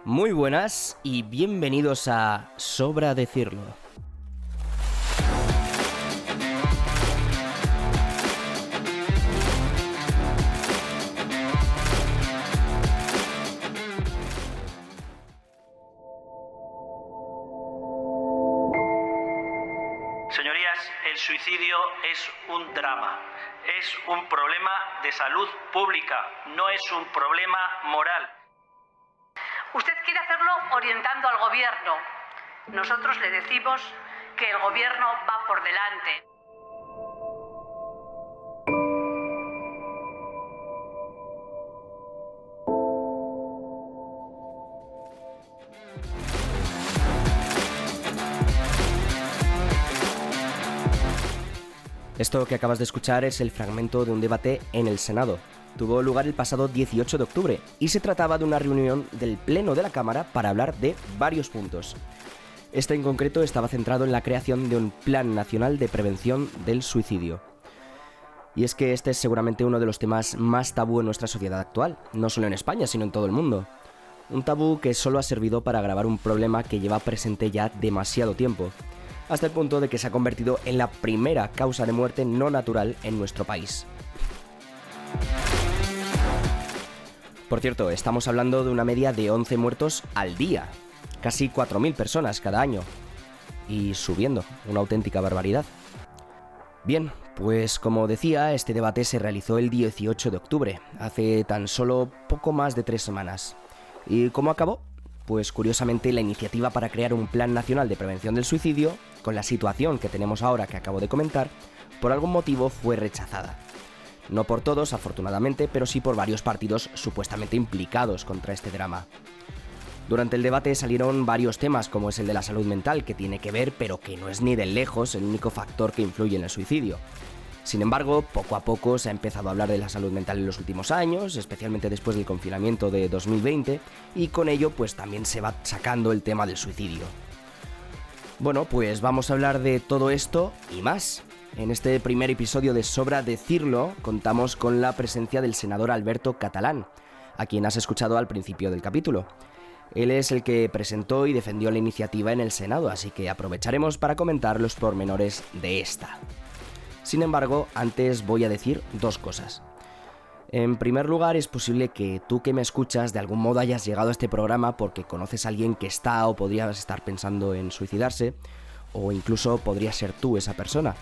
Muy buenas y bienvenidos a Sobra Decirlo. Señorías, el suicidio es un drama, es un problema de salud pública, no es un problema moral. Usted quiere hacerlo orientando al gobierno. Nosotros le decimos que el gobierno va por delante. Esto que acabas de escuchar es el fragmento de un debate en el Senado. Tuvo lugar el pasado 18 de octubre y se trataba de una reunión del Pleno de la Cámara para hablar de varios puntos. Este en concreto estaba centrado en la creación de un Plan Nacional de Prevención del Suicidio. Y es que este es seguramente uno de los temas más tabú en nuestra sociedad actual, no solo en España, sino en todo el mundo. Un tabú que solo ha servido para agravar un problema que lleva presente ya demasiado tiempo, hasta el punto de que se ha convertido en la primera causa de muerte no natural en nuestro país. Por cierto, estamos hablando de una media de 11 muertos al día, casi 4.000 personas cada año, y subiendo, una auténtica barbaridad. Bien, pues como decía, este debate se realizó el 18 de octubre, hace tan solo poco más de 3 semanas. ¿Y cómo acabó? Pues curiosamente la iniciativa para crear un Plan Nacional de Prevención del Suicidio, con la situación que tenemos ahora que acabo de comentar, por algún motivo fue rechazada. No por todos, afortunadamente, pero sí por varios partidos supuestamente implicados contra este drama. Durante el debate salieron varios temas, como es el de la salud mental, que tiene que ver, pero que no es ni de lejos el único factor que influye en el suicidio. Sin embargo, poco a poco se ha empezado a hablar de la salud mental en los últimos años, especialmente después del confinamiento de 2020, y con ello pues también se va sacando el tema del suicidio. Bueno, pues vamos a hablar de todo esto y más. En este primer episodio de Sobra Decirlo, contamos con la presencia del senador Alberto Catalán, a quien has escuchado al principio del capítulo. Él es el que presentó y defendió la iniciativa en el Senado, así que aprovecharemos para comentar los pormenores de esta. Sin embargo, antes voy a decir dos cosas. En primer lugar, es posible que tú que me escuchas de algún modo hayas llegado a este programa porque conoces a alguien que está o podrías estar pensando en suicidarse, o incluso podría ser tú esa persona.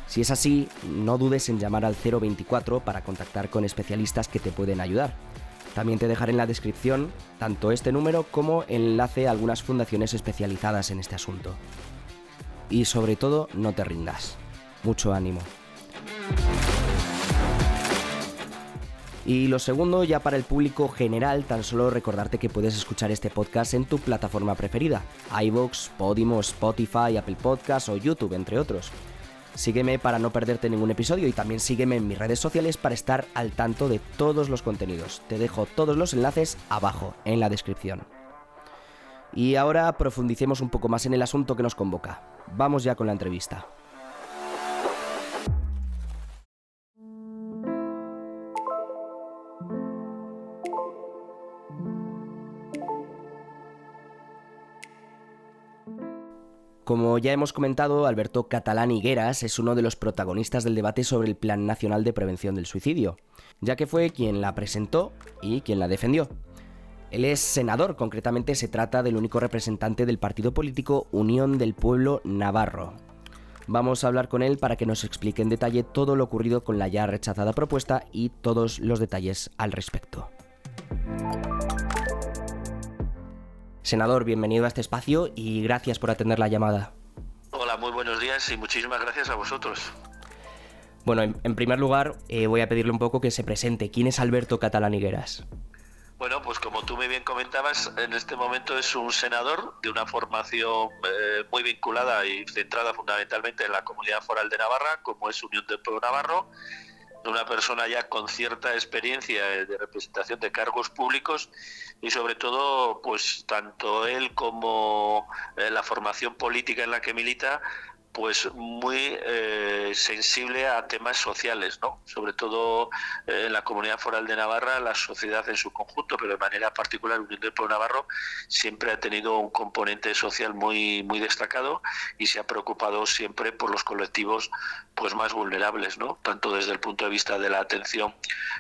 Si es así, no dudes en llamar al 024 para contactar con especialistas que te pueden ayudar. También te dejaré en la descripción tanto este número como el enlace a algunas fundaciones especializadas en este asunto. Y sobre todo, no te rindas. Mucho ánimo. Y lo segundo, ya para el público general, tan solo recordarte que puedes escuchar este podcast en tu plataforma preferida: iVoox, Podimo, Spotify, Apple Podcasts o YouTube, entre otros. Sígueme para no perderte ningún episodio y también sígueme en mis redes sociales para estar al tanto de todos los contenidos. Te dejo todos los enlaces abajo, en la descripción. Y ahora profundicemos un poco más en el asunto que nos convoca. Vamos ya con la entrevista. Como ya hemos comentado, Alberto Catalán Higueras es uno de los protagonistas del debate sobre el Plan Nacional de Prevención del Suicidio, ya que fue quien la presentó y quien la defendió. Él es senador, concretamente se trata del único representante del partido político Unión del Pueblo Navarro. Vamos a hablar con él para que nos explique en detalle todo lo ocurrido con la ya rechazada propuesta y todos los detalles al respecto. Senador, bienvenido a este espacio y gracias por atender la llamada. Hola, muy buenos días y muchísimas gracias a vosotros. Bueno, en primer lugar, voy a pedirle un poco que se presente. ¿Quién es Alberto Catalán Higueras? Bueno, pues como tú muy bien comentabas, en este momento es un senador de una formación muy vinculada y centrada fundamentalmente en la Comunidad Foral de Navarra, como es Unión del Pueblo Navarro, una persona ya con cierta experiencia de representación de cargos públicos y sobre todo, pues tanto él como la formación política en la que milita, pues muy sensible a temas sociales, ¿no? Sobre todo en la Comunidad Foral de Navarra, la sociedad en su conjunto, pero de manera particular Unión del Pueblo Navarro siempre ha tenido un componente social muy destacado y se ha preocupado siempre por los colectivos pues más vulnerables, ¿no? Tanto desde el punto de vista de la atención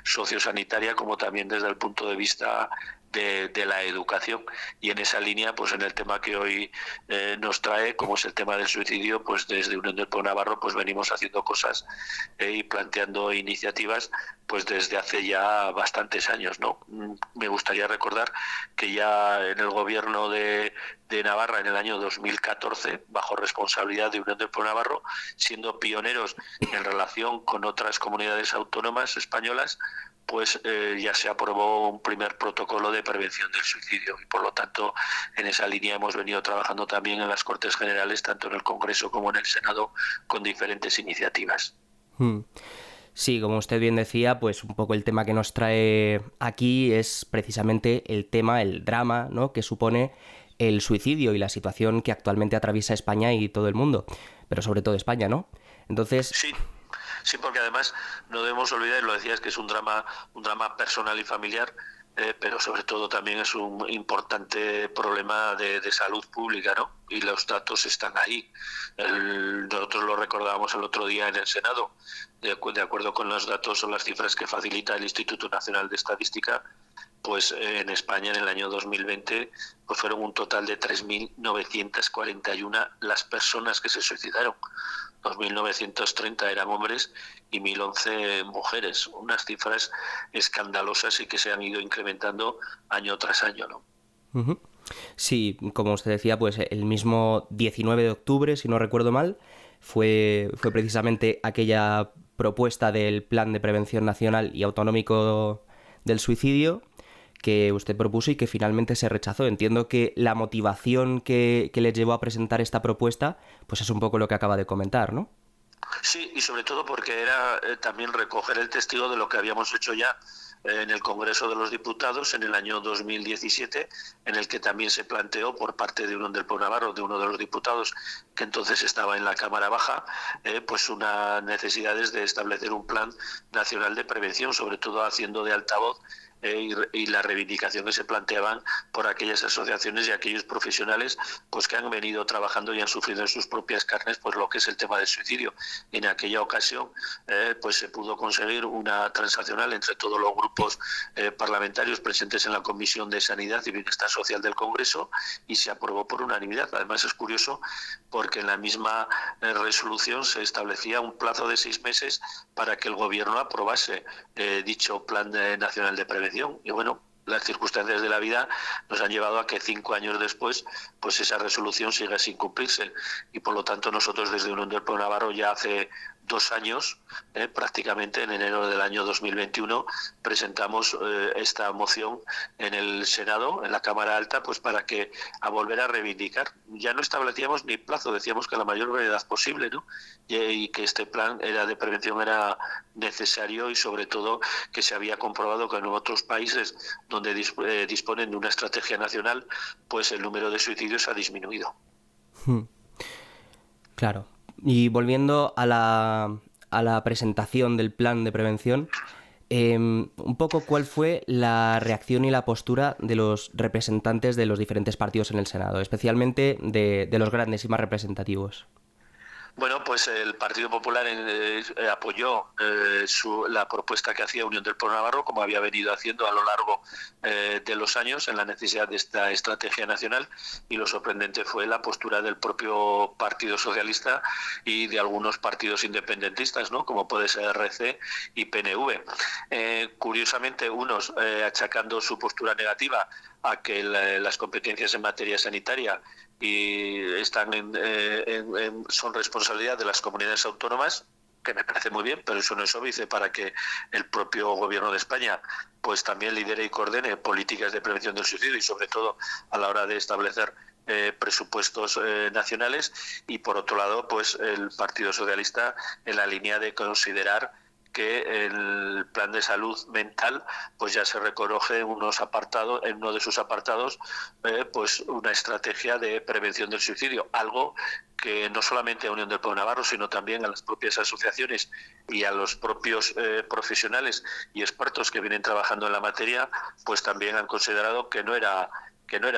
sociosanitaria como también desde el punto de vista de la educación. Y en esa línea, pues en el tema que hoy nos trae, como es el tema del suicidio, pues desde Unión del Pueblo Navarro pues venimos haciendo cosas y planteando iniciativas pues desde hace ya bastantes años, ¿no? Me gustaría recordar que ya en el gobierno de Navarra en el año 2014, bajo responsabilidad de Unión del Pueblo Navarro, siendo pioneros en relación con otras comunidades autónomas españolas, pues ya se aprobó un primer protocolo de prevención del suicidio y por lo tanto en esa línea hemos venido trabajando también en las Cortes Generales, tanto en el Congreso como en el Senado, con diferentes iniciativas. Sí, como usted bien decía, pues un poco el tema que nos trae aquí es precisamente el tema, el drama, ¿no?, que supone el suicidio y la situación que actualmente atraviesa España y todo el mundo, pero sobre todo España, ¿no? Entonces... Sí, porque además no debemos olvidar, y lo decías, que es un drama personal y familiar, pero sobre todo también es un importante problema de salud pública, ¿no? Y los datos están ahí. Nosotros lo recordábamos el otro día en el Senado, de acuerdo con los datos o las cifras que facilita el Instituto Nacional de Estadística, pues en España en el año 2020 pues fueron un total de 3.941 las personas que se suicidaron. 2.930 eran hombres y 1.011 mujeres. Unas cifras escandalosas y que se han ido incrementando año tras año, ¿no? Uh-huh. Sí, como usted decía, pues el mismo 19 de octubre, si no recuerdo mal, fue precisamente aquella propuesta del Plan de Prevención Nacional y Autonómico del Suicidio que usted propuso y que finalmente se rechazó. Entiendo que la motivación que les llevó a presentar esta propuesta pues es un poco lo que acaba de comentar, ¿no? Sí, y sobre todo porque era también recoger el testigo de lo que habíamos hecho ya en el Congreso de los Diputados en el año 2017, en el que también se planteó por parte de Unión del Pueblo Navarro, de uno de los diputados que entonces estaba en la Cámara Baja, pues unas necesidades de establecer un plan nacional de prevención, sobre todo haciendo de altavoz y la reivindicación que se planteaban por aquellas asociaciones y aquellos profesionales pues que han venido trabajando y han sufrido en sus propias carnes pues lo que es el tema del suicidio. En aquella ocasión pues se pudo conseguir una transaccional entre todos los grupos parlamentarios presentes en la Comisión de Sanidad y Bienestar Social del Congreso y se aprobó por unanimidad. Además es curioso porque en la misma resolución se establecía un plazo de 6 meses para que el Gobierno aprobase dicho Plan Nacional de Prevención. Y bueno, las circunstancias de la vida nos han llevado a que 5 años después pues esa resolución siga sin cumplirse y por lo tanto nosotros desde Unión del Pueblo Navarro ya hace 2 años, prácticamente en enero del año 2021, presentamos esta moción en el Senado, en la Cámara Alta, pues para que a volver a reivindicar. Ya no establecíamos ni plazo, decíamos que a la mayor brevedad posible, ¿no? Y que este plan de prevención era necesario y sobre todo que se había comprobado que en otros países donde disponen de una estrategia nacional, pues el número de suicidios ha disminuido. Claro. Y volviendo a la presentación del plan de prevención, un poco cuál fue la reacción y la postura de los representantes de los diferentes partidos en el Senado, especialmente de los grandes y más representativos. Bueno, pues el Partido Popular apoyó la propuesta que hacía Unión del Pueblo Navarro, como había venido haciendo a lo largo de los años, en la necesidad de esta estrategia nacional, y lo sorprendente fue la postura del propio Partido Socialista y de algunos partidos independentistas, ¿no?, como puede ser RC y PNV. Curiosamente, unos achacando su postura negativa a que las competencias en materia sanitaria son responsabilidad de las comunidades autónomas, que me parece muy bien, pero eso no es óbice para que el propio Gobierno de España pues también lidere y coordene políticas de prevención del suicidio y sobre todo a la hora de establecer presupuestos nacionales, y por otro lado pues el Partido Socialista en la línea de considerar que el plan de salud mental pues ya se recoge en uno de sus apartados pues una estrategia de prevención del suicidio, algo que no solamente a Unión del Pueblo Navarro, sino también a las propias asociaciones y a los propios profesionales y expertos que vienen trabajando en la materia, pues también han considerado que no era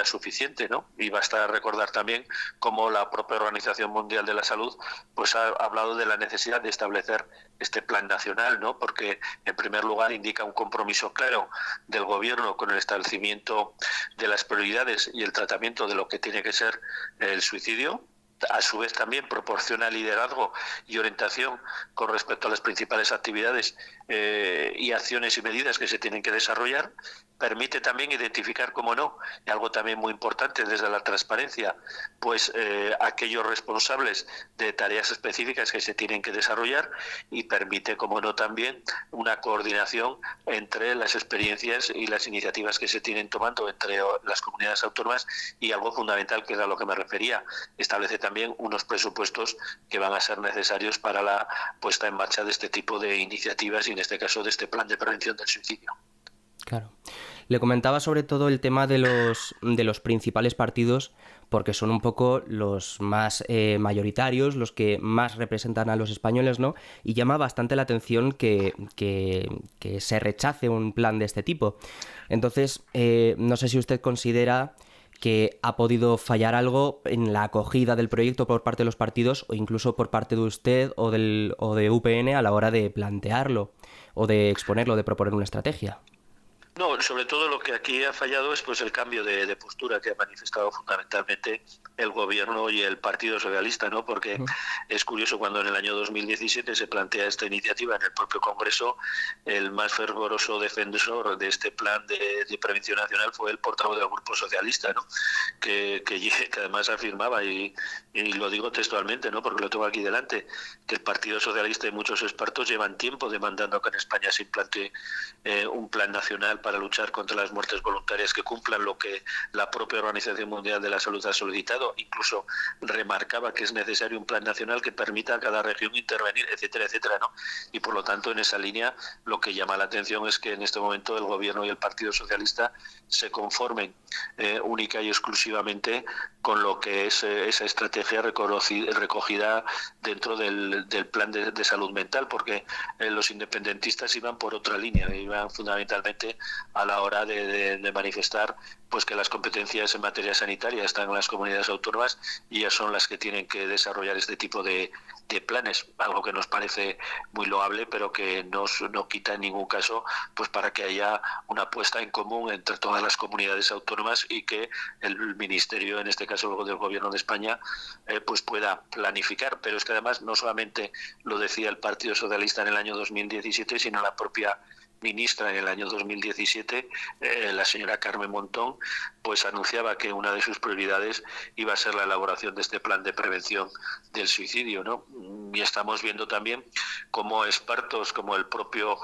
suficiente, ¿no? Y basta recordar también cómo la propia Organización Mundial de la Salud pues ha hablado de la necesidad de establecer este plan nacional, ¿no? Porque en primer lugar indica un compromiso claro del gobierno con el establecimiento de las prioridades y el tratamiento de lo que tiene que ser el suicidio. A su vez también proporciona liderazgo y orientación con respecto a las principales actividades y acciones y medidas que se tienen que desarrollar. Permite también identificar, como no, y algo también muy importante desde la transparencia, pues aquellos responsables de tareas específicas que se tienen que desarrollar, y permite, como no, también una coordinación entre las experiencias y las iniciativas que se tienen tomando entre las comunidades autónomas, y algo fundamental, que es a lo que me refería, establece también unos presupuestos que van a ser necesarios para la puesta en marcha de este tipo de iniciativas y en este caso de este plan de prevención del suicidio. Claro. Le comentaba sobre todo el tema de los principales partidos, porque son un poco los más mayoritarios, los que más representan a los españoles, ¿no? Y llama bastante la atención que se rechace un plan de este tipo. Entonces, no sé si usted considera que ha podido fallar algo en la acogida del proyecto por parte de los partidos, o incluso por parte de usted o de UPN a la hora de plantearlo o de exponerlo, de proponer una estrategia. No, sobre todo lo que aquí ha fallado es pues el cambio de postura que ha manifestado fundamentalmente el gobierno y el Partido Socialista, ¿no? Porque es curioso, cuando en el año 2017 se plantea esta iniciativa en el propio Congreso, el más fervoroso defensor de este plan de prevención nacional fue el portavoz del Grupo Socialista, ¿no? Que además afirmaba, y lo digo textualmente, ¿no? Porque lo tengo aquí delante, que el Partido Socialista y muchos expertos llevan tiempo demandando que en España se implante un plan nacional para luchar contra las muertes voluntarias que cumplan lo que la propia Organización Mundial de la Salud ha solicitado. Incluso remarcaba que es necesario un plan nacional que permita a cada región intervenir, etcétera, etcétera, ¿no? Y por lo tanto, en esa línea, lo que llama la atención es que en este momento el Gobierno y el Partido Socialista se conformen única y exclusivamente con lo que es esa estrategia recogida dentro del plan de salud mental, porque los independentistas iban por otra línea, iban fundamentalmente a la hora de manifestar pues que las competencias en materia sanitaria están en las comunidades autónomas y ellas son las que tienen que desarrollar este tipo de planes, algo que nos parece muy loable, pero que no quita en ningún caso pues para que haya una puesta en común entre todas las comunidades autónomas y que el Ministerio, en este caso del Gobierno de España, pues pueda planificar. Pero es que además no solamente lo decía el Partido Socialista en el año 2017, sino la propia ministra en el año 2017, la señora Carmen Montón, pues anunciaba que una de sus prioridades iba a ser la elaboración de este plan de prevención del suicidio, ¿no? Y estamos viendo también cómo expertos como el propio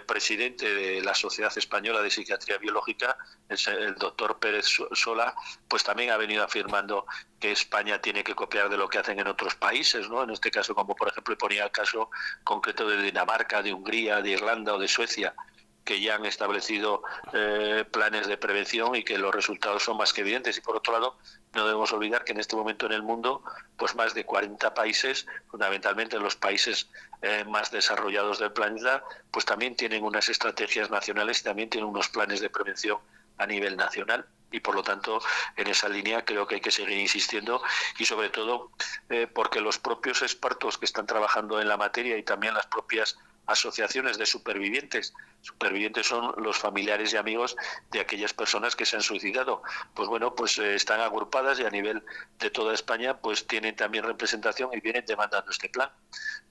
presidente de la Sociedad Española de Psiquiatría Biológica, el doctor Pérez Sola, pues también ha venido afirmando que España tiene que copiar de lo que hacen en otros países, ¿no? En este caso, como por ejemplo ponía el caso concreto de Dinamarca, de Hungría, de Irlanda o de Suecia, que ya han establecido planes de prevención y que los resultados son más que evidentes. Y por otro lado, no debemos olvidar que en este momento en el mundo, pues más de 40 países, fundamentalmente los países más desarrollados del planeta, pues también tienen unas estrategias nacionales y también tienen unos planes de prevención a nivel nacional. Y por lo tanto, en esa línea creo que hay que seguir insistiendo, y sobre todo porque los propios expertos que están trabajando en la materia y también las propias asociaciones de supervivientes son los familiares y amigos de aquellas personas que se han suicidado, pues bueno, pues están agrupadas y a nivel de toda España pues tienen también representación y vienen demandando este plan.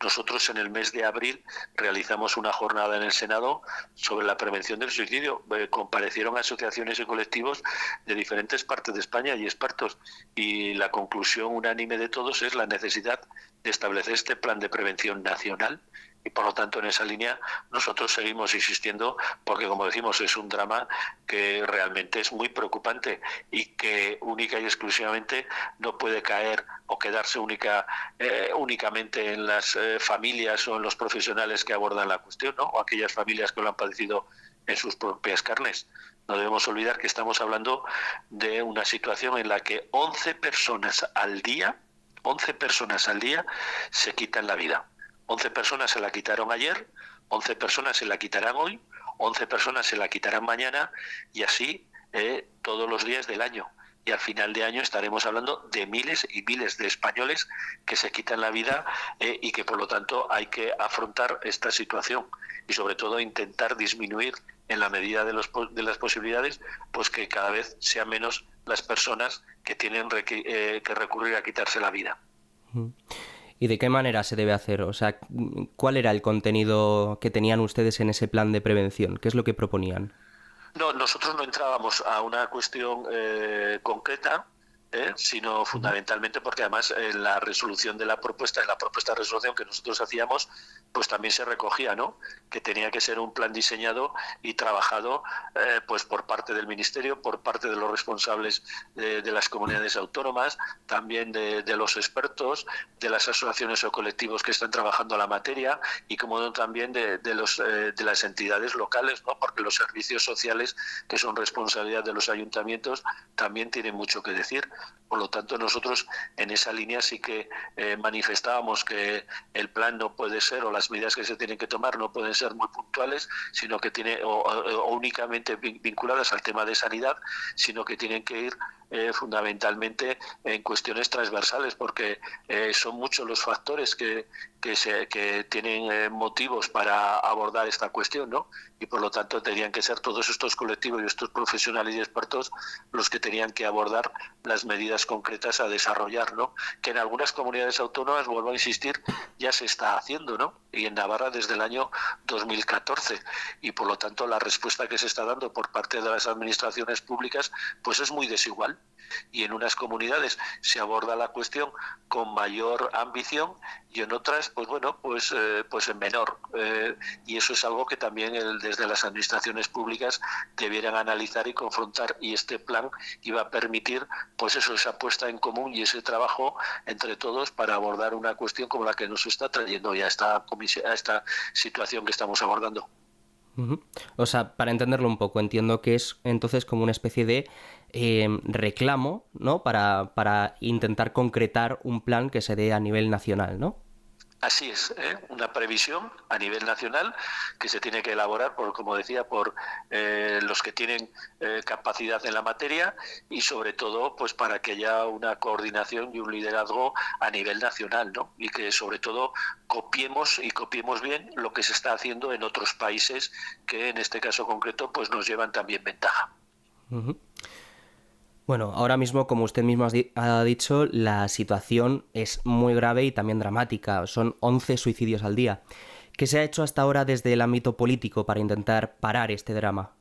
Nosotros en el mes de abril realizamos una jornada en el Senado sobre la prevención del suicidio. Comparecieron asociaciones y colectivos de diferentes partes de España y expertos, y la conclusión unánime de todos es la necesidad de establecer este plan de prevención nacional Y por lo tanto, en esa línea nosotros seguimos insistiendo porque, como decimos, es un drama que realmente es muy preocupante y que única y exclusivamente no puede caer o quedarse únicamente en las familias o en los profesionales que abordan la cuestión, ¿no? O aquellas familias que lo han padecido en sus propias carnes. No debemos olvidar que estamos hablando de una situación en la que 11 personas al día se quitan la vida. 11 personas se la quitaron ayer, 11 personas se la quitarán hoy, 11 personas se la quitarán mañana y así todos los días del año. Y al final de año estaremos hablando de miles y miles de españoles que se quitan la vida y que por lo tanto hay que afrontar esta situación y sobre todo intentar disminuir en la medida de las posibilidades, pues que cada vez sean menos las personas que tienen que recurrir a quitarse la vida. ¿Y de qué manera se debe hacer? O sea, ¿cuál era el contenido que tenían ustedes en ese plan de prevención? ¿Qué es lo que proponían? No, nosotros no entrábamos a una cuestión concreta, sino fundamentalmente porque además en la resolución de la propuesta de resolución que nosotros hacíamos, pues también se recogía, ¿no?, que tenía que ser un plan diseñado y trabajado pues por parte del Ministerio, por parte de los responsables de las comunidades autónomas, también de los expertos, de las asociaciones o colectivos que están trabajando la materia y como no también de las entidades locales, ¿no?, porque los servicios sociales, que son responsabilidad de los ayuntamientos, también tienen mucho que decir. Por lo tanto, nosotros en esa línea sí que manifestábamos que el plan no puede ser, o las medidas que se tienen que tomar no pueden ser muy puntuales, sino que o únicamente vinculadas al tema de sanidad, sino que tienen que ir fundamentalmente en cuestiones transversales, porque son muchos los factores que tienen motivos para abordar esta cuestión, ¿no? Y por lo tanto tenían que ser todos estos colectivos y estos profesionales y expertos los que tenían que abordar las medidas concretas a desarrollar, ¿no? Que en algunas comunidades autónomas, vuelvo a insistir, ya se está haciendo, ¿no? Y en Navarra desde el año 2014. Y por lo tanto la respuesta que se está dando por parte de las administraciones públicas pues es muy desigual. Y en unas comunidades se aborda la cuestión con mayor ambición y en otras pues en menor, y eso es algo que también desde las administraciones públicas debieran analizar y confrontar, y este plan iba a permitir pues eso, esa puesta en común y ese trabajo entre todos para abordar una cuestión como la que nos está trayendo ya a esta situación que estamos abordando. O sea, para entenderlo un poco, entiendo que es entonces como una especie de reclamo, ¿no?, para intentar concretar un plan que se dé a nivel nacional, ¿no? Así es, una previsión a nivel nacional que se tiene que elaborar, como decía, por los que tienen capacidad en la materia y sobre todo pues para que haya una coordinación y un liderazgo a nivel nacional, ¿no? Y que sobre todo copiemos bien lo que se está haciendo en otros países que en este caso concreto pues nos llevan también ventaja. Uh-huh. Bueno, ahora mismo, como usted mismo ha dicho, la situación es muy grave y también dramática. Son 11 suicidios al día. ¿Qué se ha hecho hasta ahora desde el ámbito político para intentar parar este drama?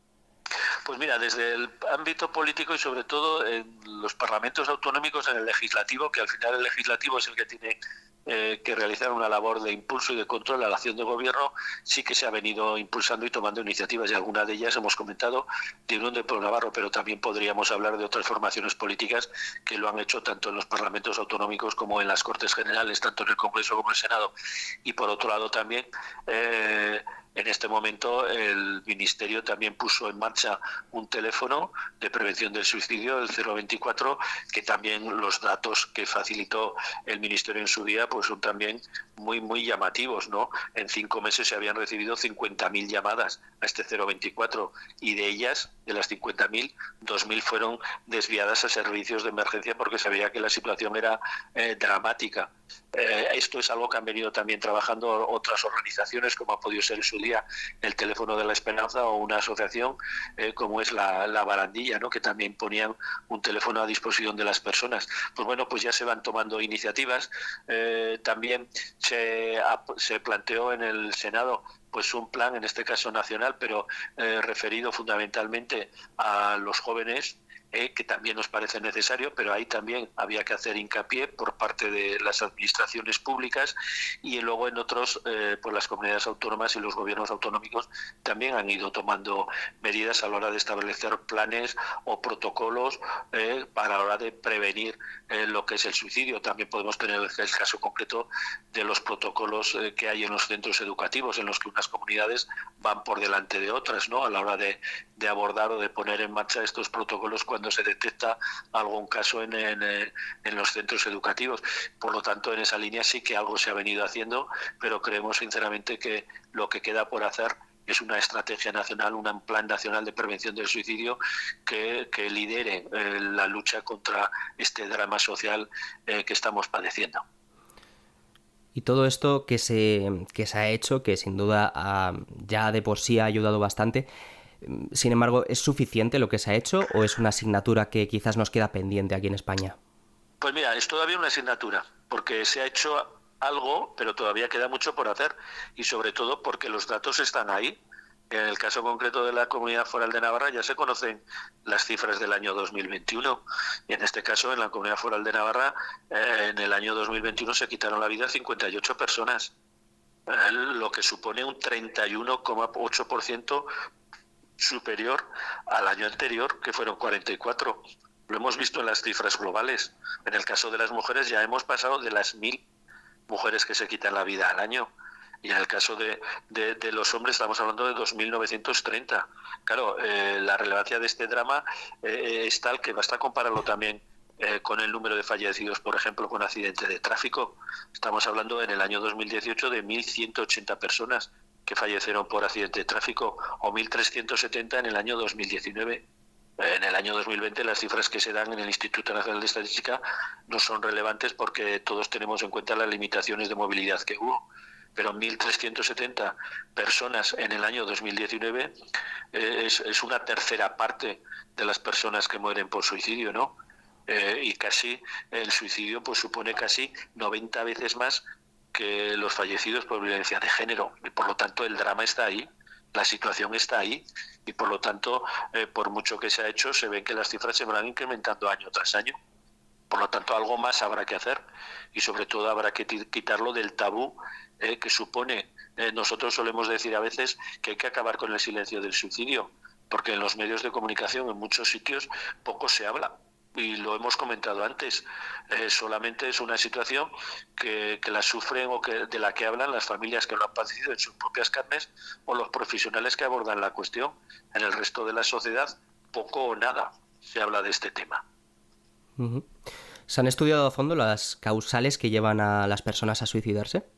Pues mira, desde el ámbito político y sobre todo en los parlamentos autonómicos, en el legislativo, que al final el legislativo es el que tiene que realizar una labor de impulso y de control a la acción de gobierno, sí que se ha venido impulsando y tomando iniciativas, y algunas de ellas hemos comentado de Unión de Pueblo Navarro, pero también podríamos hablar de otras formaciones políticas que lo han hecho tanto en los parlamentos autonómicos como en las Cortes Generales, tanto en el Congreso como en el Senado. Y por otro lado también en este momento el Ministerio también puso en marcha un teléfono de prevención del suicidio, el 024, que también los datos que facilitó el Ministerio en su día pues son también muy llamativos, ¿no? En 5 meses se habían recibido 50.000 llamadas a este 024 y de ellas, de las 50.000, 2.000 fueron desviadas a servicios de emergencia porque se veía que la situación era dramática. Esto es algo que han venido también trabajando otras organizaciones, como ha podido ser en su día el Teléfono de la Esperanza o una asociación como es la Barandilla, ¿no?, que también ponían un teléfono a disposición de las personas. Pues bueno, pues ya se van tomando iniciativas. También se planteó en el Senado pues un plan, en este caso nacional, pero referido fundamentalmente a los jóvenes, que también nos parece necesario, pero ahí también había que hacer hincapié por parte de las administraciones públicas, y luego en otros, pues las comunidades autónomas y los gobiernos autonómicos también han ido tomando medidas a la hora de establecer planes o protocolos para la hora de prevenir lo que es el suicidio. También podemos tener el caso concreto de los protocolos que hay en los centros educativos, en los que unas comunidades van por delante de otras, ¿no?, a la hora de abordar o de poner en marcha estos protocolos cuando se detecta algún caso en los centros educativos. Por lo tanto, en esa línea sí que algo se ha venido haciendo, pero creemos sinceramente que lo que queda por hacer es una estrategia nacional, un plan nacional de prevención del suicidio que lidere la lucha contra este drama social que estamos padeciendo. Y todo esto que se ha hecho, que sin duda ya de por sí ha ayudado bastante, sin embargo, ¿es suficiente lo que se ha hecho o es una asignatura que quizás nos queda pendiente aquí en España? Pues mira, es todavía una asignatura, porque se ha hecho algo, pero todavía queda mucho por hacer, y sobre todo porque los datos están ahí. En el caso concreto de la Comunidad Foral de Navarra ya se conocen las cifras del año 2021, y en este caso en la Comunidad Foral de Navarra en el año 2021 se quitaron la vida 58 personas, lo que supone un 31,8% superior al año anterior, que fueron 44. Lo hemos visto en las cifras globales. En el caso de las mujeres ya hemos pasado de las 1.000 mujeres que se quitan la vida al año. Y en el caso de los hombres estamos hablando de 2.930. Claro, la relevancia de este drama es tal que basta compararlo también con el número de fallecidos, por ejemplo, con accidente de tráfico. Estamos hablando en el año 2018 de 1.180 personas que fallecieron por accidente de tráfico, o 1.370 en el año 2019. En el año 2020 las cifras que se dan en el Instituto Nacional de Estadística no son relevantes porque todos tenemos en cuenta las limitaciones de movilidad que hubo. Pero 1.370 personas en el año 2019 es una tercera parte de las personas que mueren por suicidio, ¿no? Y casi el suicidio pues supone casi 90 veces más que los fallecidos por violencia de género, y por lo tanto el drama está ahí, la situación está ahí, y por lo tanto por mucho que se ha hecho se ven que las cifras se van incrementando año tras año. Por lo tanto algo más habrá que hacer, y sobre todo habrá que quitarlo del tabú que supone. Nosotros solemos decir a veces que hay que acabar con el silencio del suicidio, porque en los medios de comunicación en muchos sitios poco se habla. Y lo hemos comentado antes, solamente es una situación que la sufren o de la que hablan las familias que lo han padecido en sus propias carnes, o los profesionales que abordan la cuestión. En el resto de la sociedad poco o nada se habla de este tema. Uh-huh. ¿Se han estudiado a fondo las causales que llevan a las personas a suicidarse?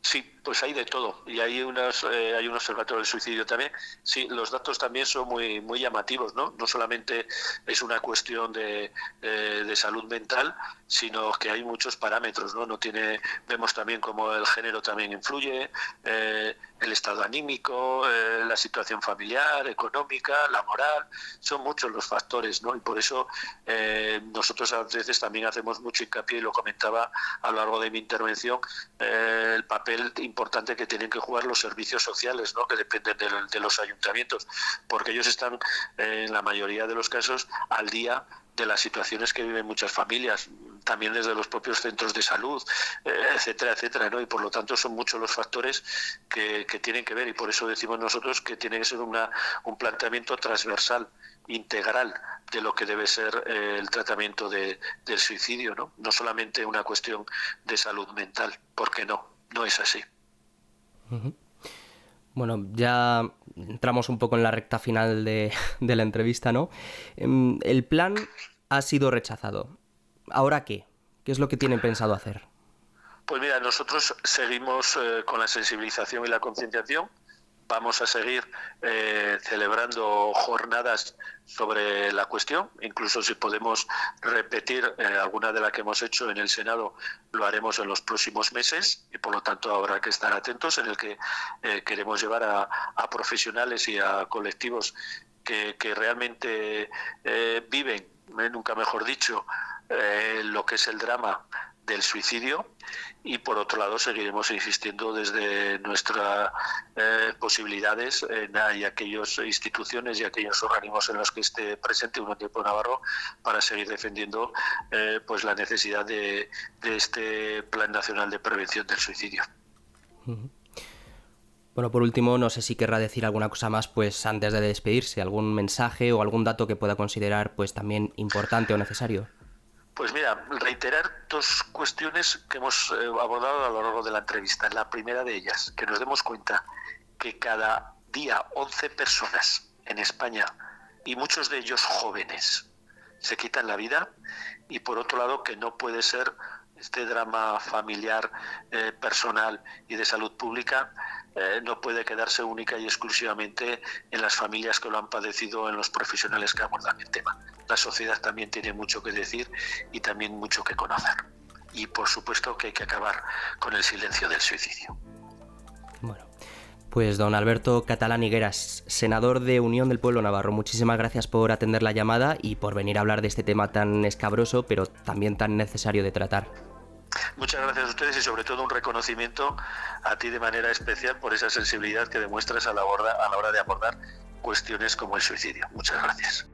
Sí, pues hay de todo, y hay un observatorio del suicidio también. Sí, los datos también son muy llamativos, ¿no? No solamente es una cuestión de salud mental, sino que hay muchos parámetros, ¿no? Vemos también cómo el género también influye, el estado anímico, la situación familiar, económica, laboral, son muchos los factores, ¿no? Y por eso nosotros a veces también hacemos mucho hincapié, y lo comentaba a lo largo de mi intervención, el papel importante que tienen que jugar los servicios sociales, ¿no?, que dependen de los ayuntamientos, porque ellos están en la mayoría de los casos al día de las situaciones que viven muchas familias, también desde los propios centros de salud, etcétera, etcétera, ¿no? Y por lo tanto son muchos los factores que tienen que ver, y por eso decimos nosotros que tiene que ser un planteamiento transversal, integral, de lo que debe ser el tratamiento del suicidio, ¿no? No solamente una cuestión de salud mental, porque no es así. Uh-huh. Bueno, ya entramos un poco en la recta final de la entrevista, ¿no? El plan ha sido rechazado. ¿Ahora qué? ¿Qué es lo que tienen pensado hacer? Pues mira, nosotros seguimos con la sensibilización y la concienciación. Vamos a seguir celebrando jornadas sobre la cuestión, incluso si podemos repetir alguna de las que hemos hecho en el Senado, lo haremos en los próximos meses, y por lo tanto habrá que estar atentos, en el que queremos llevar a profesionales y a colectivos que realmente viven, nunca mejor dicho, lo que es el drama del suicidio, y por otro lado seguiremos insistiendo desde nuestras posibilidades y aquellas instituciones y aquellos organismos en los que esté presente Unión del Pueblo Navarro para seguir defendiendo pues la necesidad de este Plan Nacional de Prevención del Suicidio. Bueno, por último, no sé si querrá decir alguna cosa más, pues antes de despedirse, algún mensaje o algún dato que pueda considerar pues también importante o necesario. Pues mira, reiterar dos cuestiones que hemos abordado a lo largo de la entrevista. La primera de ellas, que nos demos cuenta que cada día 11 personas en España, y muchos de ellos jóvenes, se quitan la vida, y por otro lado que no puede ser este drama familiar, personal y de salud pública, no puede quedarse única y exclusivamente en las familias que lo han padecido, en los profesionales que abordan el tema. La sociedad también tiene mucho que decir y también mucho que conocer. Y por supuesto que hay que acabar con el silencio del suicidio. Bueno, pues don Alberto Catalán Higueras, senador de Unión del Pueblo Navarro, muchísimas gracias por atender la llamada y por venir a hablar de este tema tan escabroso, pero también tan necesario de tratar. Muchas gracias a ustedes y sobre todo un reconocimiento a ti de manera especial por esa sensibilidad que demuestras a la hora de abordar cuestiones como el suicidio. Muchas gracias.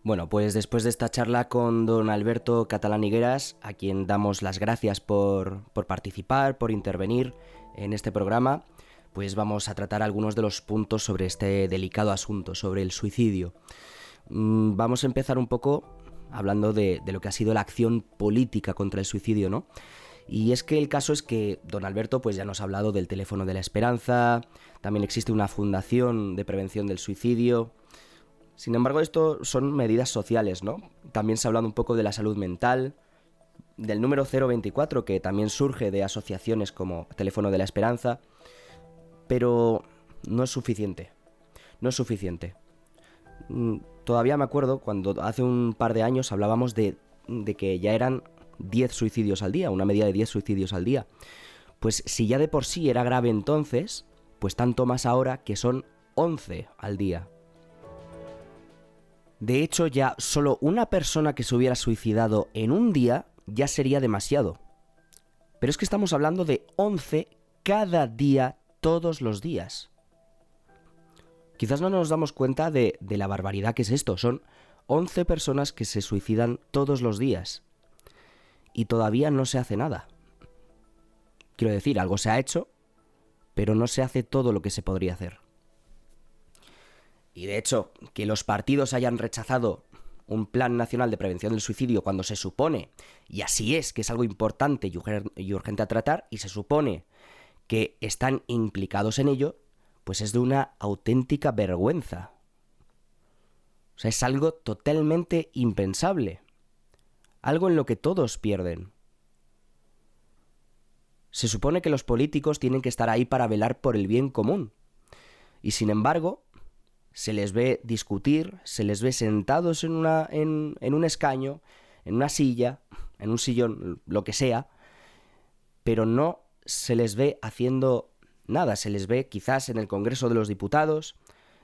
Bueno, pues después de esta charla con don Alberto Catalán Higueras, a quien damos las gracias por participar, por intervenir en este programa, pues vamos a tratar algunos de los puntos sobre este delicado asunto, sobre el suicidio. Vamos a empezar un poco hablando de lo que ha sido la acción política contra el suicidio, ¿no? Y es que el caso es que don Alberto pues ya nos ha hablado del teléfono de la esperanza, también existe una fundación de prevención del suicidio. Sin embargo, esto son medidas sociales, ¿no? También se ha hablado un poco de la salud mental, del número 024, que también surge de asociaciones como Teléfono de la Esperanza, pero no es suficiente. No es suficiente. Todavía me acuerdo cuando hace un par de años hablábamos de que ya eran 10 suicidios al día, una media de 10 suicidios al día. Pues si ya de por sí era grave entonces, pues tanto más ahora que son 11 al día. De hecho, ya solo una persona que se hubiera suicidado en un día ya sería demasiado. Pero es que estamos hablando de 11 cada día, todos los días. Quizás no nos damos cuenta de la barbaridad que es esto. Son 11 personas que se suicidan todos los días. Y todavía no se hace nada. Quiero decir, algo se ha hecho, pero no se hace todo lo que se podría hacer. Y de hecho, que los partidos hayan rechazado un plan nacional de prevención del suicidio cuando se supone, y así es, que es algo importante y urgente a tratar, y se supone que están implicados en ello, pues es de una auténtica vergüenza. O sea, es algo totalmente impensable. Algo en lo que todos pierden. Se supone que los políticos tienen que estar ahí para velar por el bien común. Y sin embargo, se les ve discutir, se les ve sentados en un escaño, en una silla, en un sillón, lo que sea, pero no se les ve haciendo nada. Se les ve quizás en el Congreso de los Diputados,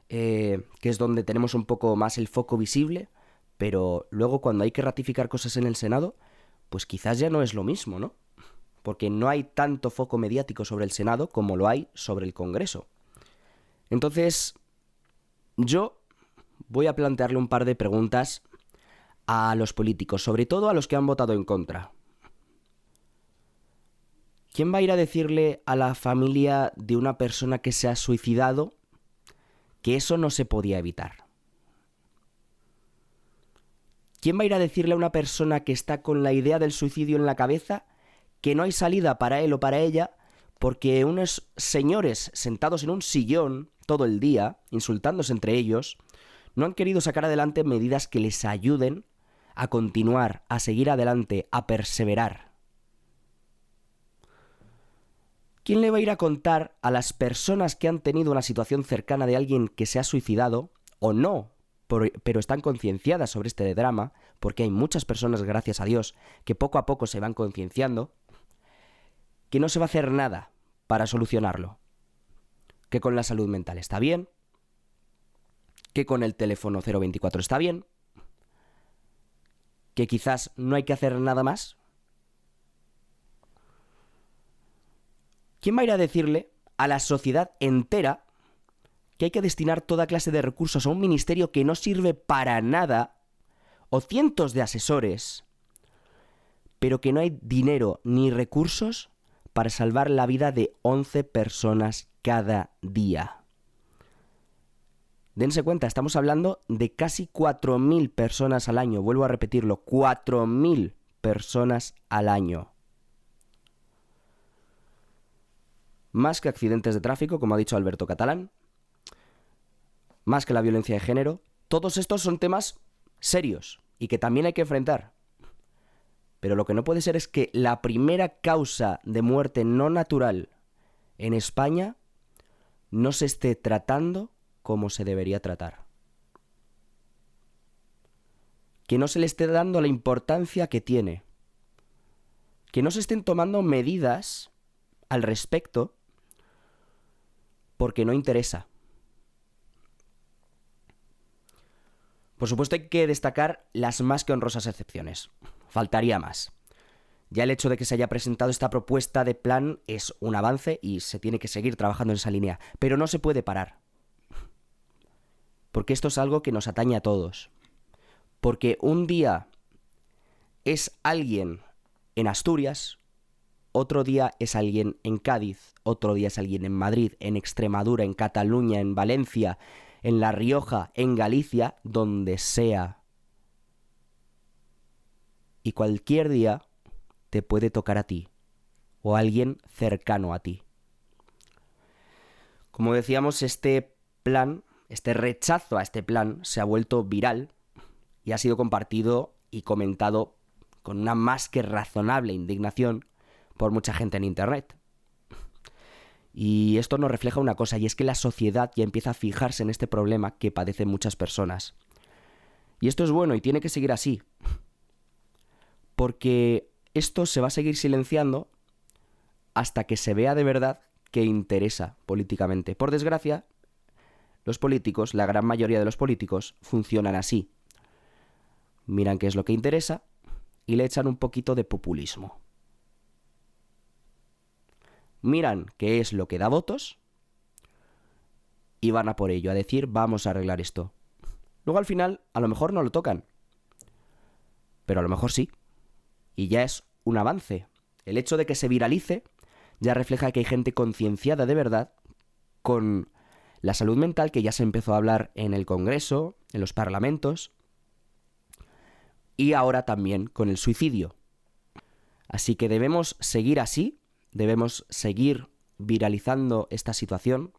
que es donde tenemos un poco más el foco visible, pero luego cuando hay que ratificar cosas en el Senado, pues quizás ya no es lo mismo, ¿no? Porque no hay tanto foco mediático sobre el Senado como lo hay sobre el Congreso. Entonces, yo voy a plantearle un par de preguntas a los políticos, sobre todo a los que han votado en contra. ¿Quién va a ir a decirle a la familia de una persona que se ha suicidado que eso no se podía evitar? ¿Quién va a ir a decirle a una persona que está con la idea del suicidio en la cabeza que no hay salida para él o para ella porque unos señores sentados en un sillón todo el día, insultándose entre ellos, no han querido sacar adelante medidas que les ayuden a continuar, a seguir adelante, a perseverar? ¿Quién le va a ir a contar a las personas que han tenido una situación cercana de alguien que se ha suicidado, o no, pero están concienciadas sobre este drama, porque hay muchas personas, gracias a Dios, que poco a poco se van concienciando, que no se va a hacer nada para solucionarlo. Que con la salud mental está bien, que con el teléfono 024 está bien, que quizás no hay que hacer nada más. ¿Quién va a ir a decirle a la sociedad entera que hay que destinar toda clase de recursos a un ministerio que no sirve para nada, o cientos de asesores, pero que no hay dinero ni recursos para salvar la vida de 11 personas cada día? Dense cuenta, estamos hablando de casi 4.000 personas al año. Vuelvo a repetirlo, 4.000 personas al año. Más que accidentes de tráfico, como ha dicho Alberto Catalán, más que la violencia de género, todos estos son temas serios y que también hay que enfrentar. Pero lo que no puede ser es que la primera causa de muerte no natural en España no se esté tratando como se debería tratar. Que no se le esté dando la importancia que tiene. Que no se estén tomando medidas al respecto porque no interesa. Por supuesto hay que destacar las más que honrosas excepciones. Faltaría más. Ya el hecho de que se haya presentado esta propuesta de plan es un avance y se tiene que seguir trabajando en esa línea. Pero no se puede parar. Porque esto es algo que nos atañe a todos. Porque un día es alguien en Asturias, otro día es alguien en Cádiz, otro día es alguien en Madrid, en Extremadura, en Cataluña, en Valencia, en La Rioja, en Galicia, donde sea. Y cualquier día te puede tocar a ti, o a alguien cercano a ti. Como decíamos, este rechazo a este plan se ha vuelto viral y ha sido compartido y comentado con una más que razonable indignación por mucha gente en Internet. Y esto nos refleja una cosa, y es que la sociedad ya empieza a fijarse en este problema que padecen muchas personas. Y esto es bueno y tiene que seguir así, porque esto se va a seguir silenciando hasta que se vea de verdad que interesa políticamente. Por desgracia, los políticos, la gran mayoría de los políticos, funcionan así. Miran qué es lo que interesa y le echan un poquito de populismo. Miran qué es lo que da votos y van a por ello, a decir, vamos a arreglar esto. Luego al final, a lo mejor no lo tocan, pero a lo mejor sí. Y ya es un avance. El hecho de que se viralice ya refleja que hay gente concienciada de verdad con la salud mental, que ya se empezó a hablar en el Congreso, en los parlamentos, y ahora también con el suicidio. Así que debemos seguir así, debemos seguir viralizando esta situación,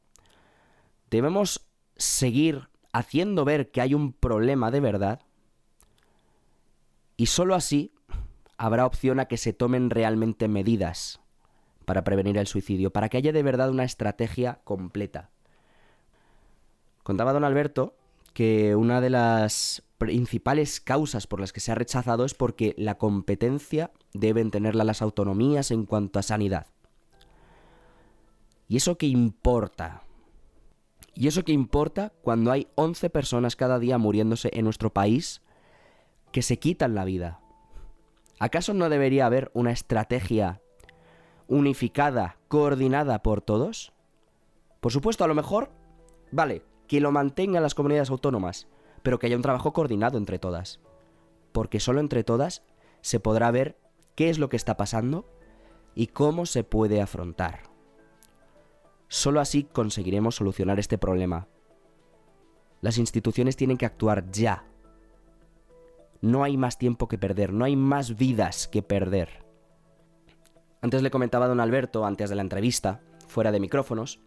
debemos seguir haciendo ver que hay un problema de verdad, y solo así habrá opción a que se tomen realmente medidas para prevenir el suicidio, para que haya de verdad una estrategia completa. Contaba don Alberto que una de las principales causas por las que se ha rechazado es porque la competencia deben tenerla las autonomías en cuanto a sanidad. ¿Y eso qué importa? ¿Y eso qué importa cuando hay 11 personas cada día muriéndose en nuestro país que se quitan la vida? ¿Acaso no debería haber una estrategia unificada, coordinada por todos? Por supuesto, a lo mejor, vale, que lo mantengan las comunidades autónomas, pero que haya un trabajo coordinado entre todas. Porque solo entre todas se podrá ver qué es lo que está pasando y cómo se puede afrontar. Solo así conseguiremos solucionar este problema. Las instituciones tienen que actuar ya. No hay más tiempo que perder, no hay más vidas que perder. Antes le comentaba a don Alberto, antes de la entrevista, fuera de micrófonos,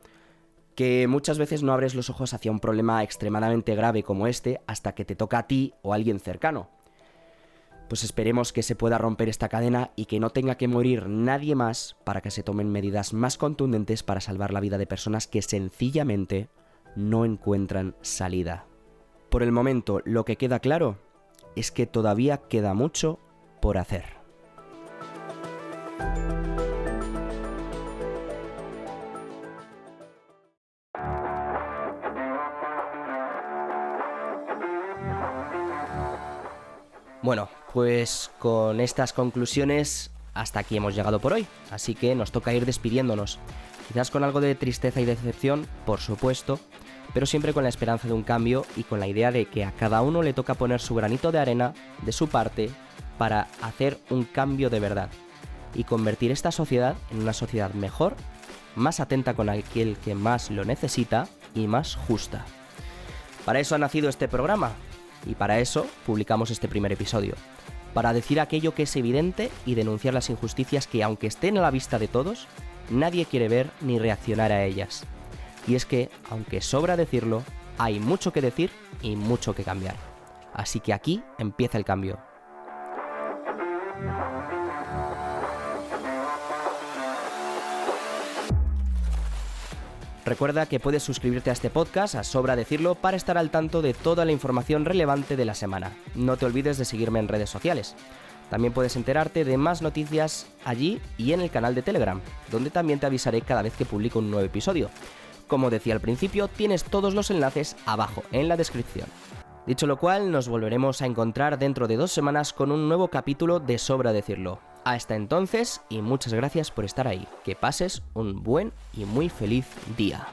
que muchas veces no abres los ojos hacia un problema extremadamente grave como este hasta que te toca a ti o a alguien cercano. Pues esperemos que se pueda romper esta cadena y que no tenga que morir nadie más para que se tomen medidas más contundentes para salvar la vida de personas que sencillamente no encuentran salida. Por el momento, lo que queda claro es que todavía queda mucho por hacer. Bueno, pues con estas conclusiones hasta aquí hemos llegado por hoy, así que nos toca ir despidiéndonos. Quizás con algo de tristeza y decepción, por supuesto, pero siempre con la esperanza de un cambio y con la idea de que a cada uno le toca poner su granito de arena de su parte para hacer un cambio de verdad y convertir esta sociedad en una sociedad mejor, más atenta con aquel que más lo necesita y más justa. Para eso ha nacido este programa. Y para eso publicamos este primer episodio, para decir aquello que es evidente y denunciar las injusticias que, aunque estén a la vista de todos, nadie quiere ver ni reaccionar a ellas. Y es que, aunque sobra decirlo, hay mucho que decir y mucho que cambiar. Así que aquí empieza el cambio. Recuerda que puedes suscribirte a este podcast, a Sobra Decirlo, para estar al tanto de toda la información relevante de la semana. No te olvides de seguirme en redes sociales. También puedes enterarte de más noticias allí y en el canal de Telegram, donde también te avisaré cada vez que publico un nuevo episodio. Como decía al principio, tienes todos los enlaces abajo en la descripción. Dicho lo cual, nos volveremos a encontrar dentro de 2 semanas con un nuevo capítulo de Sobra Decirlo. Hasta entonces, y muchas gracias por estar ahí. Que pases un buen y muy feliz día.